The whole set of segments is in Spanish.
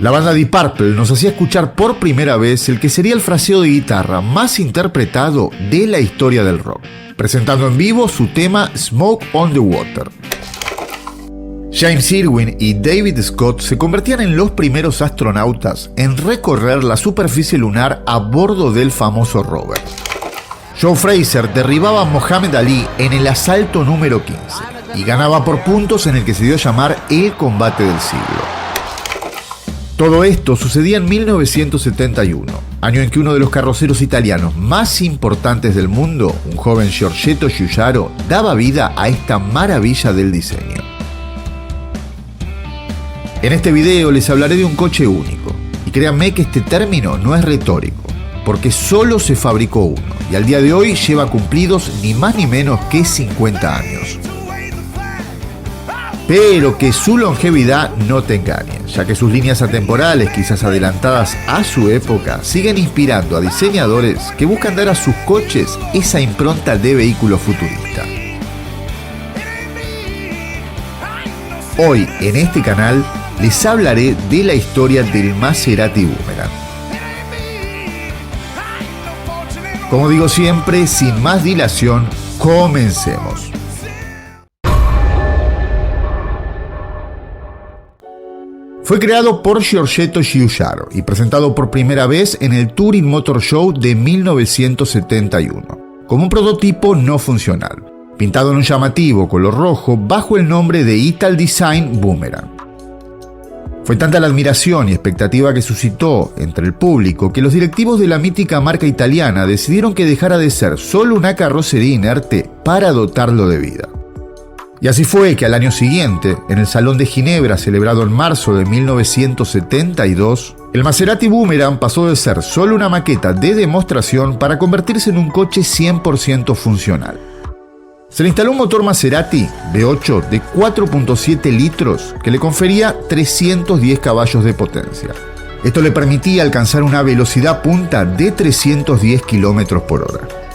La banda Deep Purple nos hacía escuchar por primera vez el que sería el fraseo de guitarra más interpretado de la historia del rock, presentando en vivo su tema Smoke on the Water. James Irwin y David Scott se convertían en los primeros astronautas en recorrer la superficie lunar a bordo del famoso rover. Joe Frazier derribaba a Muhammad Ali en el asalto número 15 y ganaba por puntos en el que se dio a llamar el combate del siglo. Todo esto sucedía en 1971, año en que uno de los carroceros italianos más importantes del mundo, un joven Giorgetto Giugiaro, daba vida a esta maravilla del diseño. En este video les hablaré de un coche único, y créanme que este término no es retórico, porque solo se fabricó uno, y al día de hoy lleva cumplidos ni más ni menos que 50 años. Pero que su longevidad no te engañe, ya que sus líneas atemporales, quizás adelantadas a su época, siguen inspirando a diseñadores que buscan dar a sus coches esa impronta de vehículo futurista. Hoy en este canal les hablaré de la historia del Maserati Boomerang. Como digo siempre, sin más dilación, comencemos. Fue creado por Giorgetto Giugiaro y presentado por primera vez en el Turin Motor Show de 1971, como un prototipo no funcional, pintado en un llamativo color rojo bajo el nombre de Italdesign Boomerang. Fue tanta la admiración y expectativa que suscitó entre el público que los directivos de la mítica marca italiana decidieron que dejara de ser solo una carrocería inerte para dotarlo de vida. Y así fue que al año siguiente, en el Salón de Ginebra celebrado en marzo de 1972, el Maserati Boomerang pasó de ser solo una maqueta de demostración para convertirse en un coche 100% funcional. Se le instaló un motor Maserati V8 de 4.7 litros que le confería 310 caballos de potencia. Esto le permitía alcanzar una velocidad punta de 310 km por hora.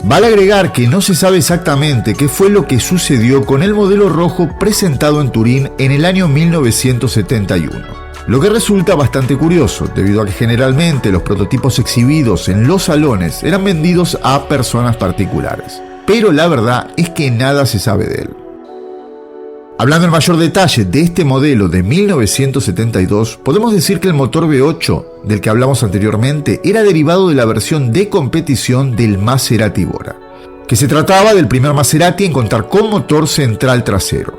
Vale agregar que no se sabe exactamente qué fue lo que sucedió con el modelo rojo presentado en Turín en el año 1971, lo que resulta bastante curioso debido a que generalmente los prototipos exhibidos en los salones eran vendidos a personas particulares, pero la verdad es que nada se sabe de él. Hablando en mayor detalle de este modelo de 1972, podemos decir que el motor V8, del que hablamos anteriormente, era derivado de la versión de competición del Maserati Bora, que se trataba del primer Maserati en contar con motor central trasero.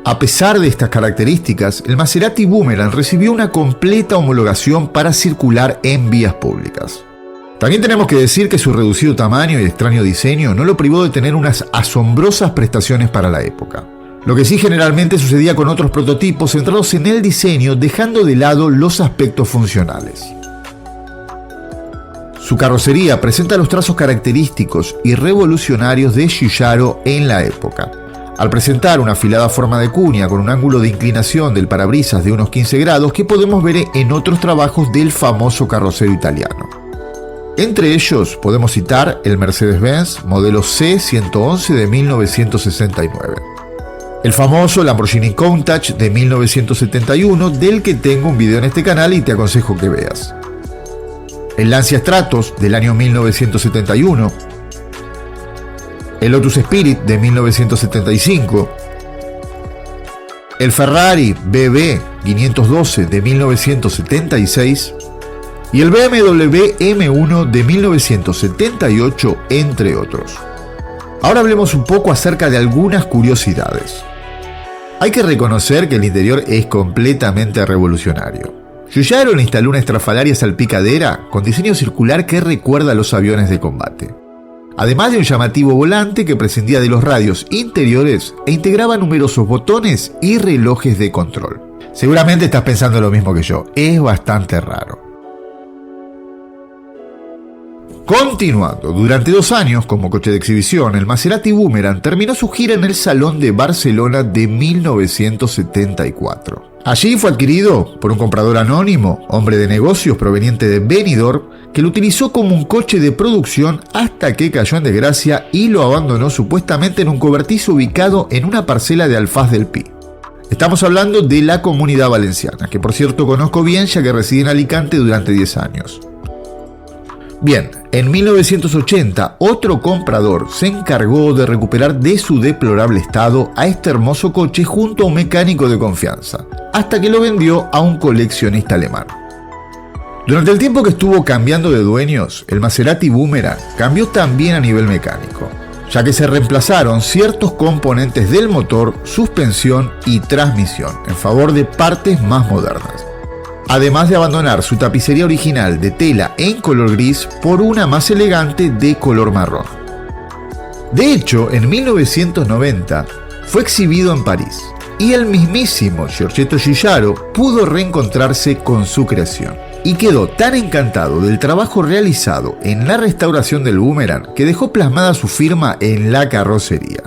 A pesar de estas características, el Maserati Boomerang recibió una completa homologación para circular en vías públicas. También tenemos que decir que su reducido tamaño y extraño diseño no lo privó de tener unas asombrosas prestaciones para la época. Lo que sí generalmente sucedía con otros prototipos centrados en el diseño, dejando de lado los aspectos funcionales. Su carrocería presenta los trazos característicos y revolucionarios de Giugiaro en la época. Al presentar una afilada forma de cuña con un ángulo de inclinación del parabrisas de unos 15 grados que podemos ver en otros trabajos del famoso carrocero italiano. Entre ellos podemos citar el Mercedes-Benz modelo C111 de 1969, el famoso Lamborghini Countach de 1971, del que tengo un video en este canal y te aconsejo que veas, el Lancia Stratos del año 1971, el Lotus Spirit de 1975, el Ferrari BB 512 de 1976, y el BMW M1 de 1978, entre otros. Ahora hablemos un poco acerca de algunas curiosidades. Hay que reconocer que el interior es completamente revolucionario. Giugiaro le instaló una estrafalaria salpicadera con diseño circular que recuerda a los aviones de combate, además de un llamativo volante que prescindía de los radios interiores e integraba numerosos botones y relojes de control. Seguramente estás pensando lo mismo que yo, es bastante raro. Continuando, durante 2 años como coche de exhibición, el Maserati Boomerang terminó su gira en el Salón de Barcelona de 1974. Allí fue adquirido por un comprador anónimo, hombre de negocios proveniente de Benidorm, que lo utilizó como un coche de producción hasta que cayó en desgracia y lo abandonó supuestamente en un cobertizo ubicado en una parcela de Alfaz del Pi. Estamos hablando de la Comunidad Valenciana, que por cierto conozco bien ya que residí en Alicante durante 10 años. Bien, en 1980 otro comprador se encargó de recuperar de su deplorable estado a este hermoso coche junto a un mecánico de confianza, hasta que lo vendió a un coleccionista alemán. Durante el tiempo que estuvo cambiando de dueños, el Maserati Boomerang cambió también a nivel mecánico, ya que se reemplazaron ciertos componentes del motor, suspensión y transmisión en favor de partes más modernas, además de abandonar su tapicería original de tela en color gris por una más elegante de color marrón. De hecho, en 1990 fue exhibido en París y el mismísimo Giorgetto Giugiaro pudo reencontrarse con su creación y quedó tan encantado del trabajo realizado en la restauración del Boomerang que dejó plasmada su firma en la carrocería,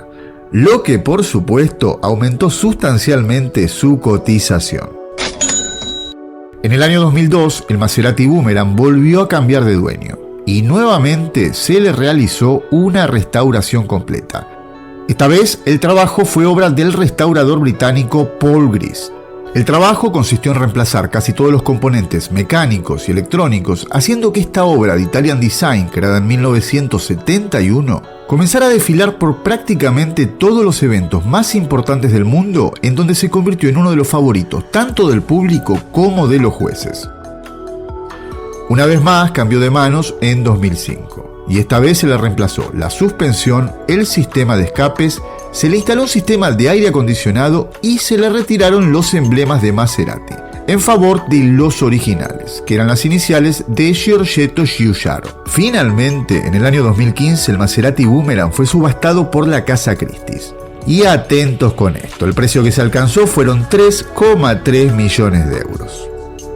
lo que por supuesto aumentó sustancialmente su cotización. En el año 2002, el Maserati Boomerang volvió a cambiar de dueño y nuevamente se le realizó una restauración completa. Esta vez el trabajo fue obra del restaurador británico Paul Gris. El trabajo consistió en reemplazar casi todos los componentes mecánicos y electrónicos, haciendo que esta obra de Italian Design, creada en 1971, comenzara a desfilar por prácticamente todos los eventos más importantes del mundo, en donde se convirtió en uno de los favoritos tanto del público como de los jueces. Una vez más cambió de manos en 2005, y esta vez se le reemplazó la suspensión, el sistema de escapes, se le instaló un sistema de aire acondicionado y se le retiraron los emblemas de Maserati, en favor de los originales, que eran las iniciales de Giorgetto Giugiaro. Finalmente, en el año 2015, el Maserati Boomerang fue subastado por la Casa Christie's. Y atentos con esto, el precio que se alcanzó fueron 3,3 millones de euros.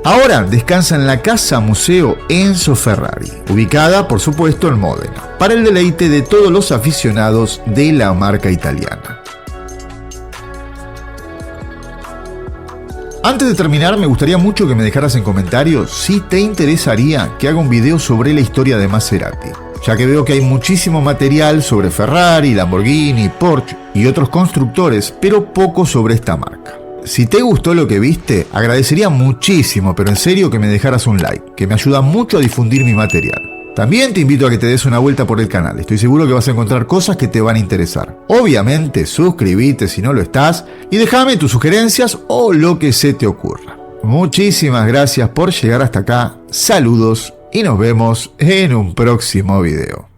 Ahora descansa en la Casa Museo Enzo Ferrari, ubicada por supuesto en Módena, para el deleite de todos los aficionados de la marca italiana. Antes de terminar, me gustaría mucho que me dejaras en comentarios si te interesaría que haga un video sobre la historia de Maserati, ya que veo que hay muchísimo material sobre Ferrari, Lamborghini, Porsche y otros constructores, pero poco sobre esta marca. Si te gustó lo que viste, agradecería muchísimo, pero en serio, que me dejaras un like, que me ayuda mucho a difundir mi material. También te invito a que te des una vuelta por el canal, estoy seguro que vas a encontrar cosas que te van a interesar. Obviamente, suscríbete si no lo estás y déjame tus sugerencias o lo que se te ocurra. Muchísimas gracias por llegar hasta acá, saludos y nos vemos en un próximo video.